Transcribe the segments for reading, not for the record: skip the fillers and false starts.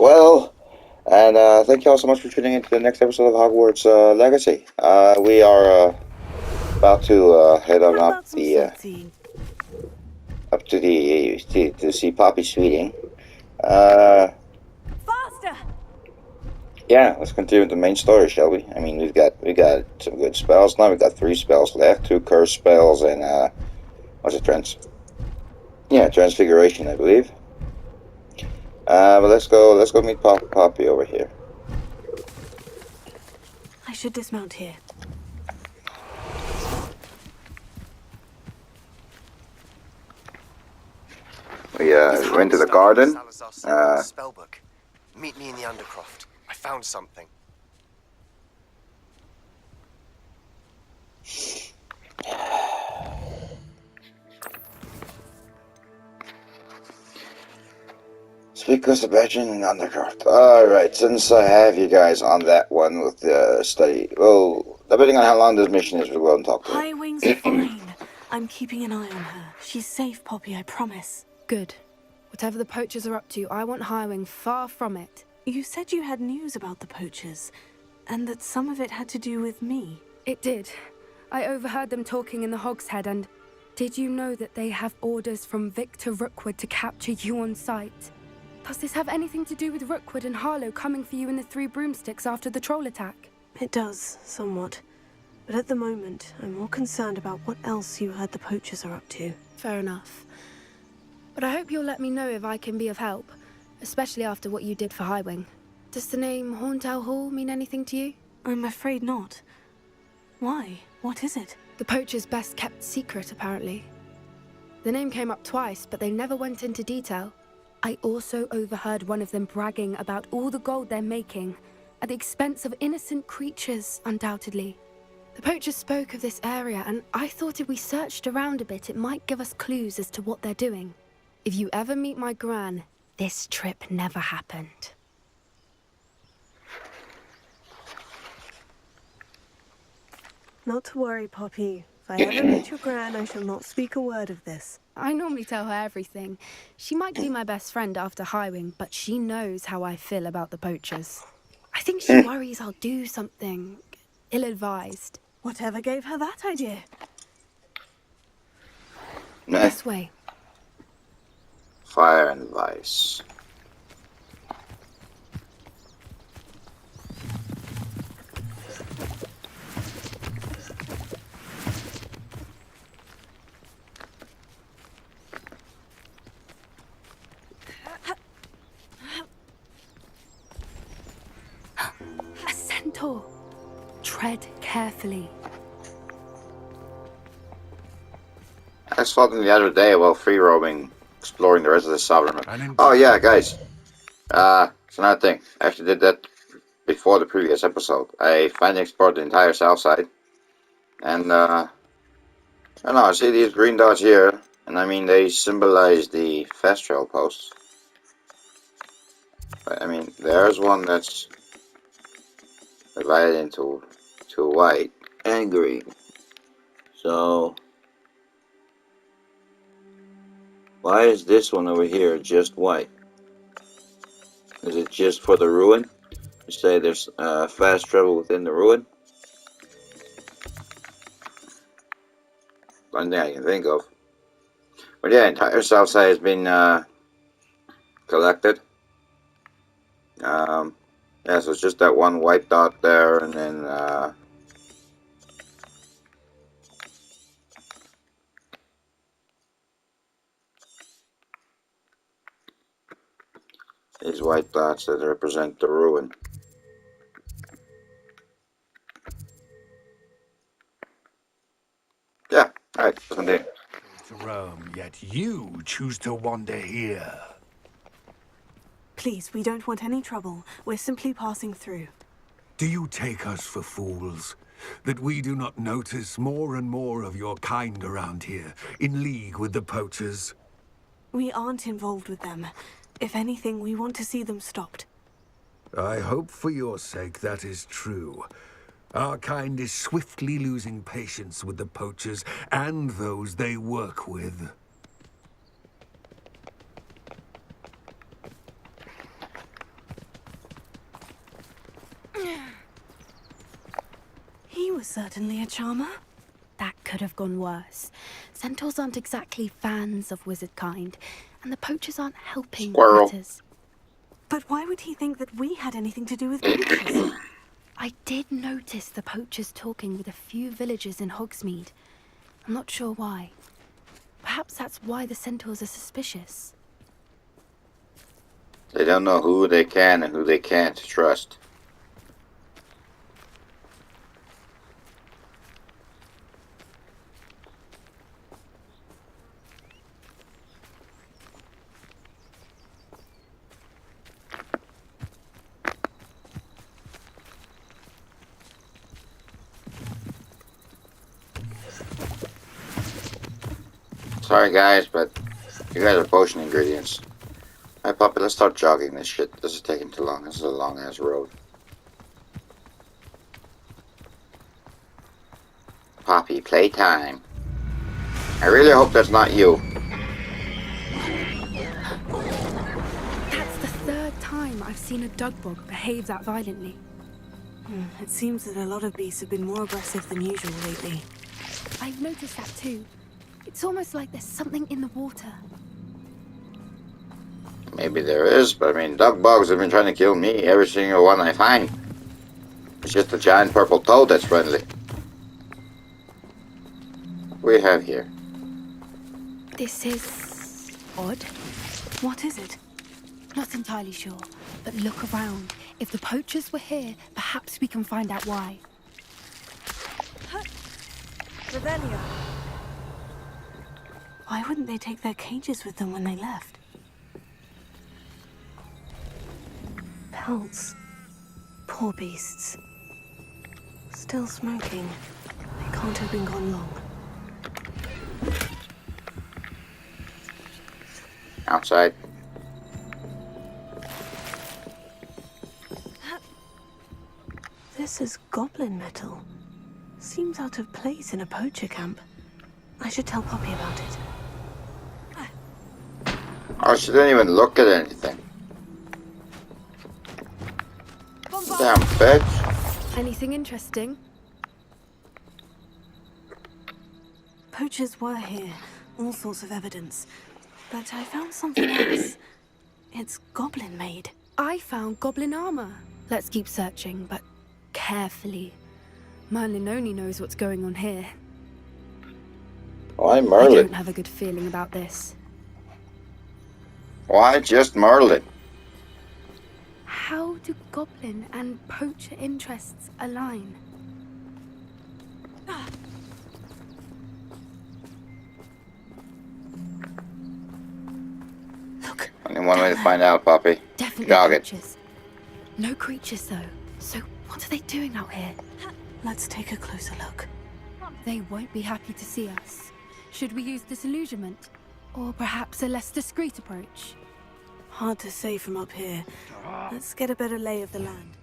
well. And thank you all so much for tuning in to the next episode of Hogwarts Legacy. We are about to head on How about some sightseeing? up to to see Poppy Sweeting. Uh, Faster! yeah, let's continue with the main story, shall we? I mean, we got some good spells now. We got 3 spells left, 2 curse spells, and what's it, transfiguration, I believe. But let's go meet Poppy over here. I should dismount here. We went to the garden. Spellbook. Meet me in the Undercroft. I found something. Speak with the Sebastian and Undercroft. Alright, since I have you guys on that one with the study, well, depending on how long this mission is, we'll go and talk to her. Highwing's fine. I'm keeping an eye on her. She's safe, Poppy, I promise. Good. Whatever the poachers are up to, I want Highwing far from it. You said you had news about the poachers, and that some of it had to do with me. It did. I overheard them talking in the Hogshead, and did you know that they have orders from Victor Rookwood to capture you on sight? Does this have anything to do with Rookwood and Harlow coming for you in the 3 broomsticks after the troll attack? It does, somewhat. But at the moment, I'm more concerned about what else you heard the poachers are up to. Fair enough. But I hope you'll let me know if I can be of help, especially after what you did for Highwing. Does the name Horntail Hall mean anything to you? I'm afraid not. Why? What is it? The poachers' best kept secret, apparently. The name came up twice, but they never went into detail. I also overheard one of them bragging about all the gold they're making, at the expense of innocent creatures, undoubtedly. The poachers spoke of this area, and I thought if we searched around a bit, it might give us clues as to what they're doing. If you ever meet my gran, this trip never happened. Not to worry, Poppy. If I ever meet your gran, I shall not speak a word of this. I normally tell her everything. She might be my best friend after Highwing, but she knows how I feel about the poachers. I think she worries I'll do something ill-advised. Whatever gave her that idea? This way. Fire and Vice. A centaur. Tread carefully. I saw them the other day while free roaming, exploring the rest of the Sovereign. Oh yeah, guys. It's another thing. I actually did that before the previous episode. I finally explored the entire south side. And I don't know, I see these green dots here, and I mean they symbolize the fast travel posts. But I mean, there's one that's divided into white and green. So why is this one over here just white? Is it just for the ruin? You say there's fast travel within the ruin? One thing I can think of. But yeah, entire south side has been collected. Yeah, so it's just that one white dot there, and then these white dots that represent the ruin. Yeah, alright, continue. To Rome, yet you choose to wander here. Please, we don't want any trouble. We're simply passing through. Do you take us for fools? That we do not notice more and more of your kind around here, in league with the poachers? We aren't involved with them. If anything, we want to see them stopped. I hope for your sake that is true. Our kind is swiftly losing patience with the poachers and those they work with. was certainly a charmer. That could have gone worse. Centaurs aren't exactly fans of wizard kind, and the poachers aren't helping Squirrel. matters. But why would he think that we had anything to do with poachers? I did notice the poachers talking with a few villagers in Hogsmeade. I'm not sure why. Perhaps that's why the centaurs are suspicious. They don't know who they can and who they can't trust. Sorry guys, but you guys are potion ingredients. Alright, Poppy, let's start jogging this shit. This is taking too long. This is a long ass road. Poppy, playtime. I really hope that's not you. That's the third time I've seen a dugbog behave that violently. It seems that a lot of beasts have been more aggressive than usual lately. I've noticed that too. It's almost like there's something in the water. Maybe there is, but I mean, dog bugs have been trying to kill me, every single one I find. It's just a giant purple toad that's friendly. What do we have here? This is odd. What is it? Not entirely sure, but look around. If the poachers were here, perhaps we can find out why. Revelio. Why wouldn't they take their cages with them when they left? Pelts. Poor beasts. Still smoking. They can't have been gone long. Outside. This is goblin metal. Seems out of place in a poacher camp. I should tell Poppy about it. Oh, she didn't even look at anything. Damn bitch. Anything interesting? Poachers were here. All sorts of evidence. But I found something else. It's goblin made. I found goblin armor. Let's keep searching, but carefully. Merlin only knows what's going on here. Why I Merlin? don't have a good feeling about this. Why just Merlin? How do goblin and poacher interests align? Look. Only one way to find out, Poppy. Definitely Jog it. poachers. No creatures though. So what are they doing out here? Let's take a closer look. They won't be happy to see us. Should we use disillusionment? Or perhaps a less discreet approach? Hard to say from up here. Let's get a better lay of the land.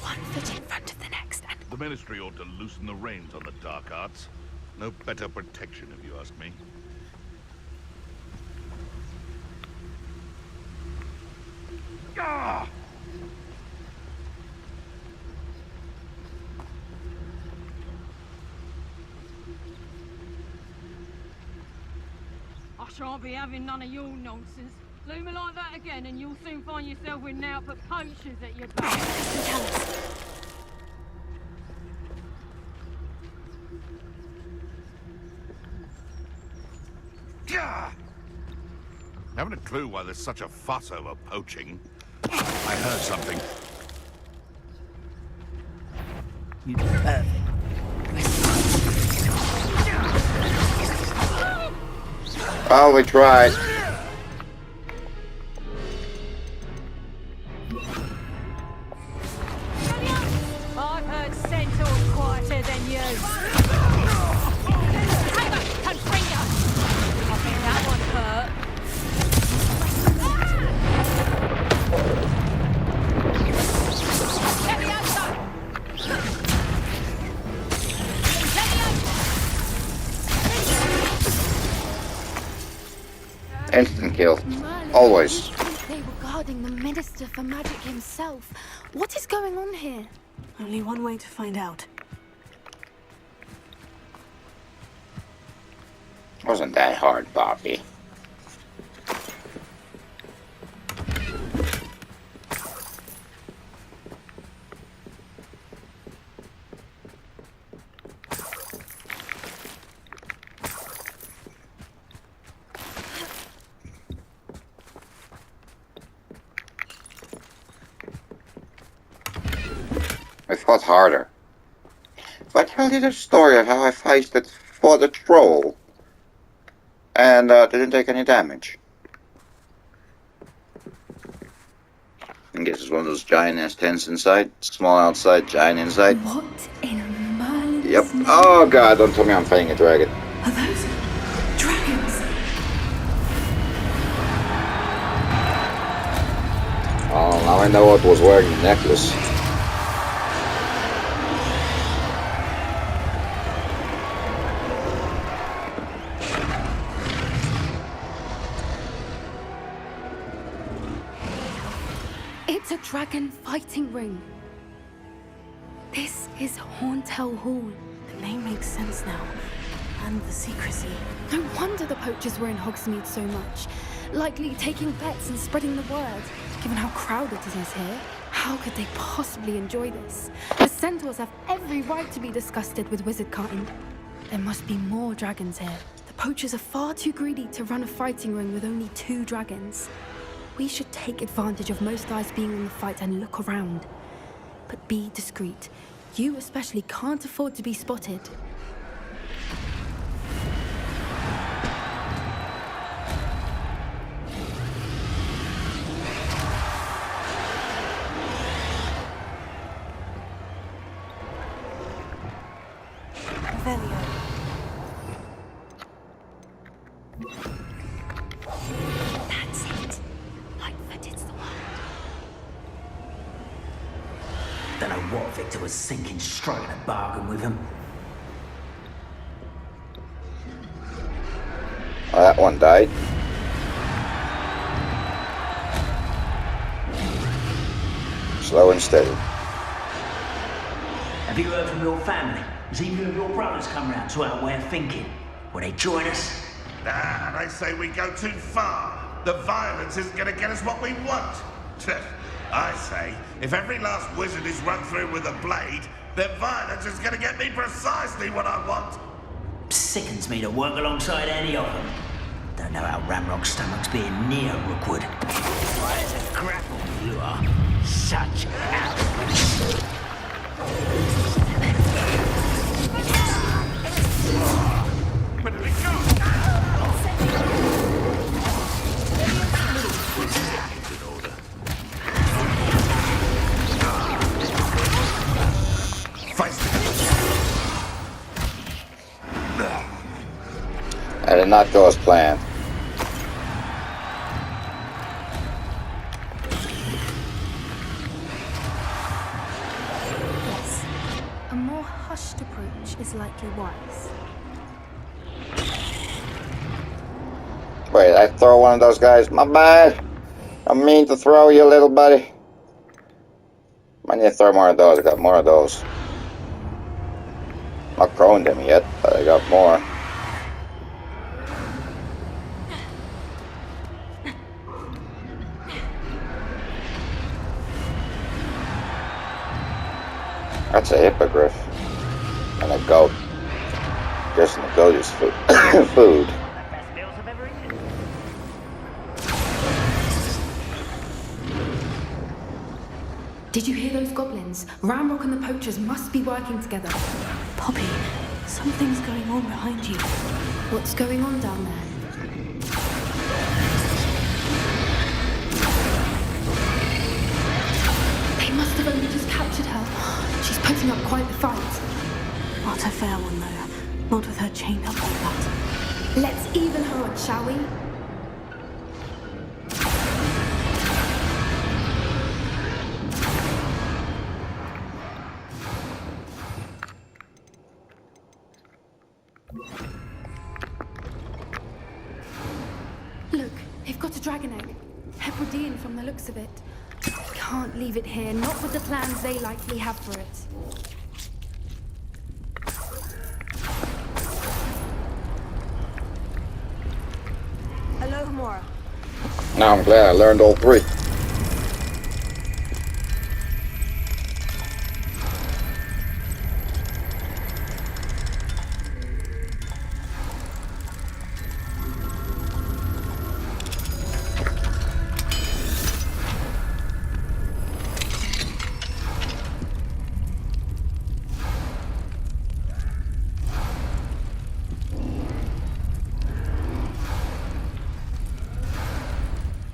One foot in front of the next and... The Ministry ought to loosen the reins on the dark arts. No better protection, if you ask me. Ah! I shan't be having none of your nonsense. Leave me like that again and you'll soon find yourself with now but poachers at your back. Tell us. Gah! Haven't a clue why there's such a fuss over poaching. I heard something. Oh, we tried. I've heard centaurs quieter than you. Tiger, Confringo! I think that one hurt. Get me outside! Instant kill. Merlin, Always. you think they were guarding the Minister for Magic himself. What is going on here? Only one way to find out. Wasn't that hard, Bobby. I fought harder. If I tell you the story of how I feisted for the troll and didn't take any damage. I guess it's one of those giant ass tents inside, small outside, giant inside. What in Merlin's Yep. name Oh god, don't tell me I'm fighting a dragon. Are those dragons? Oh, now I know what was wearing the necklace. It's a dragon fighting ring. This is Hauntel Hall. The name makes sense now. And the secrecy. No wonder the poachers were in Hogsmeade so much. Likely taking bets and spreading the word. Given how crowded it is here, how could they possibly enjoy this? The centaurs have every right to be disgusted with wizard kind. There must be more dragons here. The poachers are far too greedy to run a fighting ring with only 2 dragons. We should take advantage of most eyes being on the fight and look around. But be discreet. You especially can't afford to be spotted. Revelio. That's it. Lightfoot is the one. Don't know what Victor was thinking, striking a bargain with him. Oh, that one died. Slow and steady. Have you heard from your family? Has either of your brothers come round to our way of thinking? Will they join us? Nah, they say we go too far. The violence isn't gonna get us what we want. I say, if every last wizard is run through with a blade, then violence is gonna get me precisely what I want. Sickens me to work alongside any of them. Don't know how Ramrock's stomach's being near Rookwood. Why is a grapple you are? Such arrogance. Where did we go? I did not go as planned. Yes. A more hushed approach is likely wise. Wait, I throw one of those guys? My bad. I mean to throw you, little buddy. I need to throw more of those. I got more of those. Not prone them yet, but I got more. That's a hippogriff. And a goat. Guessing the goat is food. Food. Best meals I've ever eaten. Did you hear those goblins? Ramrock and the poachers must be working together. Poppy, something's going on behind you. What's going on down there? They must have only just captured her. She's putting up quite the fight. Not a fair one, though. Not with her chained up like that. Let's even her up, shall we? Look, looks of it. Can't leave it here, not with the plans they likely have for it. Hello, Mora. Now I'm glad I learned all three.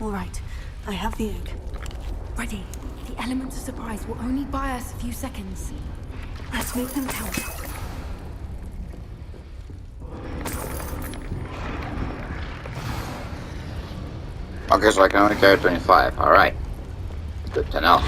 All right, I have the egg. Ready. The element of surprise will only buy us a few seconds. Let's make them count. Okay, so I can only carry 25. Alright. Good to know.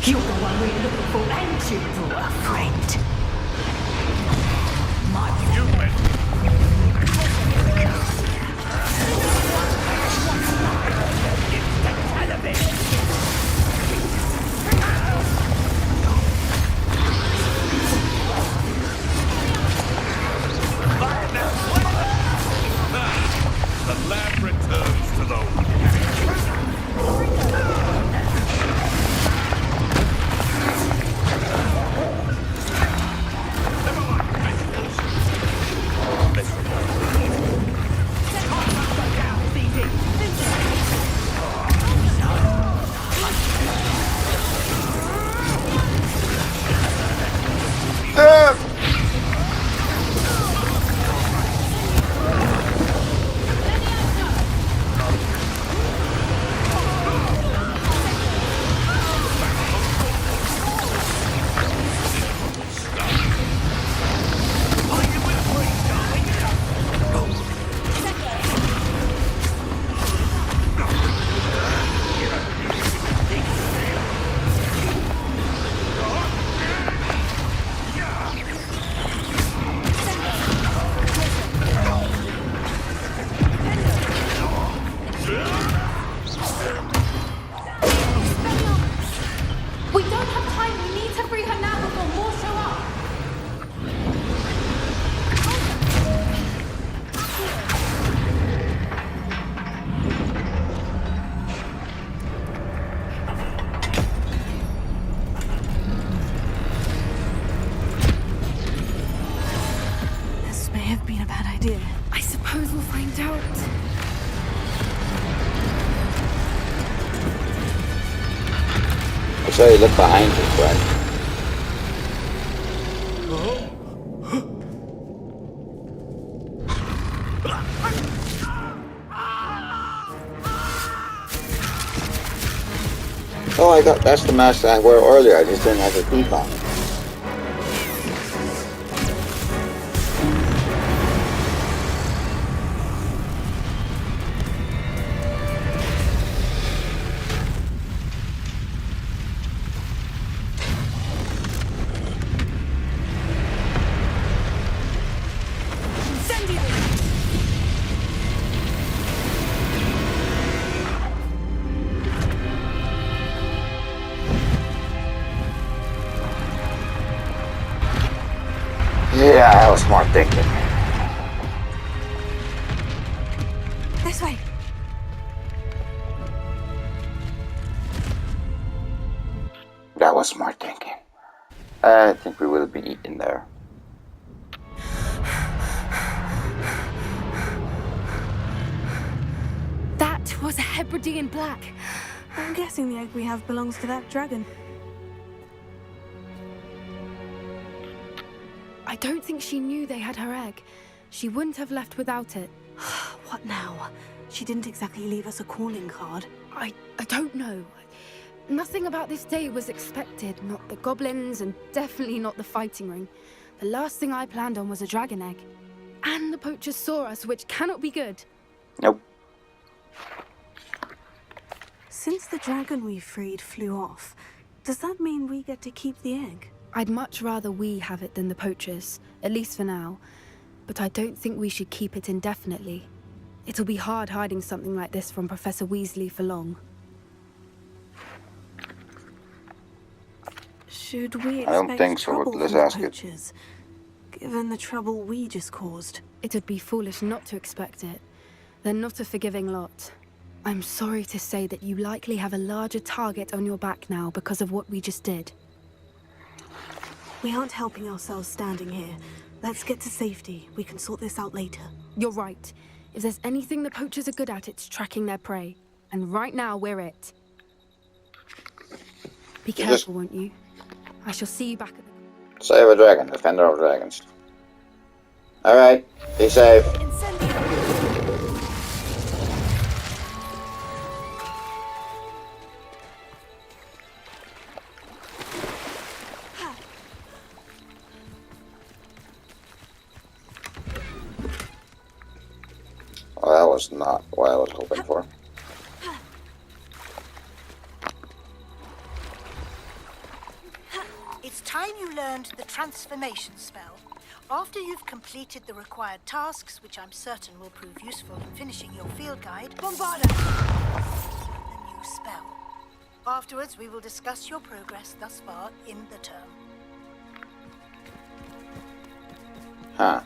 You're the one we're looking for, ain't you, brother, friend? The lab returns to the... We don't have time. We need to free her now before more show up. This may have been a bad idea. I suppose we'll find out. I saw you look behind you, friend. Oh, that's the mask I wore earlier. I just didn't have the teeth on. Yeah, that was smart thinking. This way. That was smart thinking. I think we would have been eaten there. That was a Hebridean black. I'm guessing the egg we have belongs to that dragon. I don't think she knew they had her egg. She wouldn't have left without it. What now? She didn't exactly leave us a calling card. I don't know. Nothing about this day was expected. Not the goblins, and definitely not the fighting ring. The last thing I planned on was a dragon egg. And the poachers saw us, which cannot be good. Nope. Since the dragon we freed flew off, does that mean we get to keep the egg? I'd much rather we have it than the poachers, at least for now. But I don't think we should keep it indefinitely. It'll be hard hiding something like this from Professor Weasley for long. Should we I don't expect think so, trouble but let's from the ask it. poachers, given the trouble we just caused? It'd be foolish not to expect it. They're not a forgiving lot. I'm sorry to say that you likely have a larger target on your back now because of what we just did. We aren't helping ourselves standing here. Let's get to safety. We can sort this out later. You're right. If there's anything the poachers are good at, it's tracking their prey. And right now, we're it. Be careful, won't you? I shall see you back at the... Save a dragon, defender of dragons. Alright, be safe. Well, that was not what I was hoping for. It's time you learned the transformation spell. After you've completed the required tasks, which I'm certain will prove useful in finishing your field guide, Bombarda! The new spell. Afterwards, we will discuss your progress thus far in the term. Huh.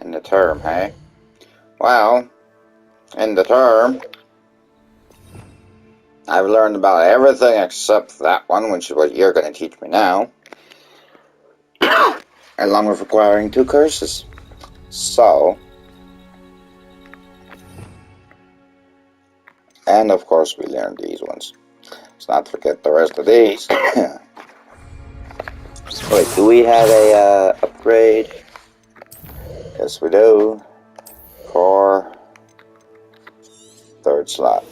In the term, hey? Well, in the term, I've learned about everything except that one, which is what you're going to teach me now. Along with acquiring 2 curses. So, and of course we learned these ones. Let's not forget the rest of these. Wait, do we have a upgrade? Yes, we do. For 3rd slot.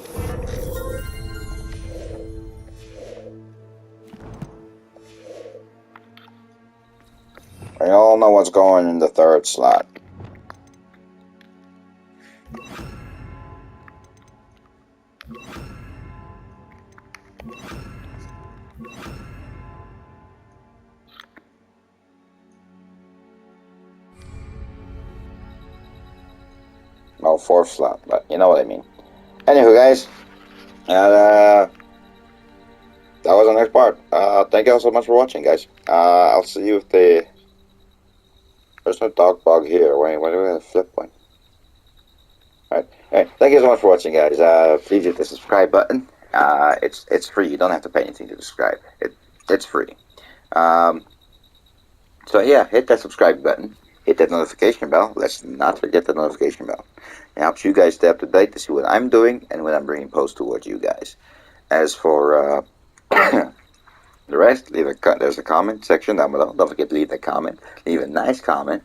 We all know what's going in the 3rd slot. No, 4th slot, but you know what I mean. Anywho, guys, that was the next part. Thank you all so much for watching, guys. I'll see you with the... There's no dog bug here. Wait, why do we have a flip one? Alright, thank you so much for watching, guys. Please hit the subscribe button. It's free. You don't have to pay anything to subscribe. It's free. So yeah, hit that subscribe button. Hit that notification bell. Let's not forget the notification bell. It helps you guys stay up to date to see what I'm doing and when I'm bringing posts towards you guys. As for the rest, there's a comment section down below. Don't forget to leave a comment. Leave a nice comment.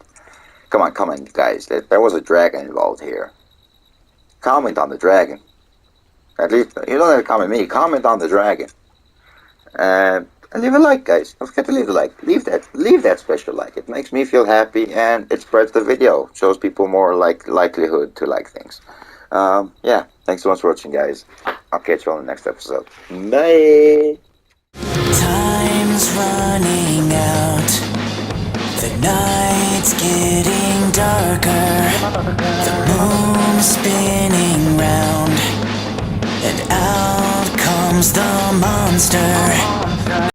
Come on, guys. There was a dragon involved here. Comment on the dragon. At least, you don't have to comment me. Comment on the dragon. And leave a like, guys. Don't forget to leave a like. Leave that special like. It makes me feel happy and it spreads the video. Shows people more likelihood to like things. Yeah. Thanks so much for watching, guys. I'll catch you on the next episode. Bye. Time's running out. The night's getting darker. The moon's spinning round. And out comes the monster.